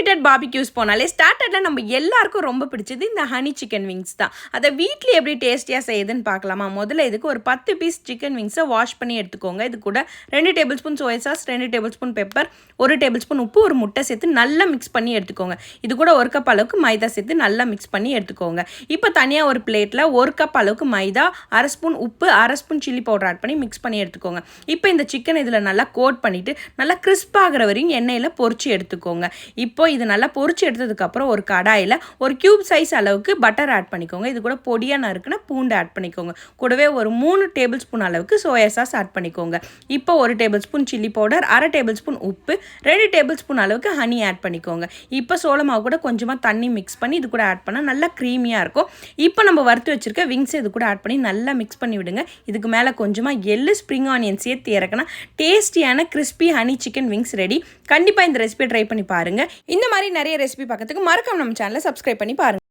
Unlimited barbecues போனாலே ஸ்டார்டரில் நம்ம எல்லாருக்கும் ரொம்ப பிடிச்சது இந்த ஹனி சிக்கன் விங்ஸ் தான். அதை வீட்டில் எப்படி டேஸ்டியாக செய்யுதுன்னு பார்க்கலாமா? முதல்ல இதுக்கு ஒரு 10 பீஸ் சிக்கன் விங்ஸை வாஷ் பண்ணி எடுத்துக்கோங்க. இது கூட 2 table spoon soya sauce, 2 table spoon pepper, 1 table spoon உப்பு, ஒரு முட்டை சேர்த்து நல்லா மிக்ஸ் பண்ணி எடுத்துக்கோங்க. இது கூட 1 கப் அளவுக்கு மைதா சேர்த்து நல்லா மிக்ஸ் பண்ணி எடுத்துக்கோங்க. இப்போ தனியாக ஒரு பிளேட்டில் 1 கப் அளவுக்கு மைதா, 1/2 ஸ்பூன் உப்பு, 1/2 ஸ்பூன் சில்லி பவுடர் ஆட் பண்ணி மிக்ஸ் பண்ணி எடுத்துக்கோங்க. இப்போ இந்த சிக்கன் இதில் நல்லா கோட் பண்ணிவிட்டு நல்லா கிறிஸ்பாகிற வரையும் எண்ணெயில் பொரிச்சு எடுத்துக்கோங்க. இப்போ இது நல்லா பொரிச்சு எடுத்ததுக்கப்புறம் ஒரு கடாயில் ஒரு கியூப் சைஸ் அளவுக்கு பட்டர் ஆட் பண்ணிக்கோங்க. இது கூட பொடியாக நறுக்குன பூண்டு ஆட் பண்ணிக்கோங்க. கூடவே ஒரு 3 டேபிள் ஸ்பூன் அளவுக்கு சோயா சாஸ் ஆட் பண்ணிக்கோங்க. இப்போ 1 table spoon chilli powder, 1/2 table spoon உப்பு, 2 டேபிள் ஸ்பூன் அளவுக்கு ஹனி ஆட் பண்ணிக்கோங்க. இப்போ சோள மாவு கூட கொஞ்சமாக தண்ணி மிக்ஸ் பண்ணி இது கூட ஆட் பண்ணால் நல்லா க்ரீமியாக இருக்கும். இப்போ நம்ம வறுத்து வச்சுருக்க விங்ஸ் இது கூட ஆட் பண்ணி நல்லா மிக்ஸ் பண்ணி விடுங்க. இதுக்கு மேலே கொஞ்சமாக எள்ளு, ஸ்ப்ரிங் ஆனியன் சேர்த்து இறக்கினா டேஸ்டியான crispy honey chicken wings ready. கண்டிப்பாக இந்த ரெசிபியை ட்ரை பண்ணி பாருங்கள். இந்த மாதிரி நிறைய ரெசிபி பார்க்கறதுக்கு மறக்காம நம்ம சேனலை சப்ஸ்கிரைப் பண்ணி பாருங்கள்.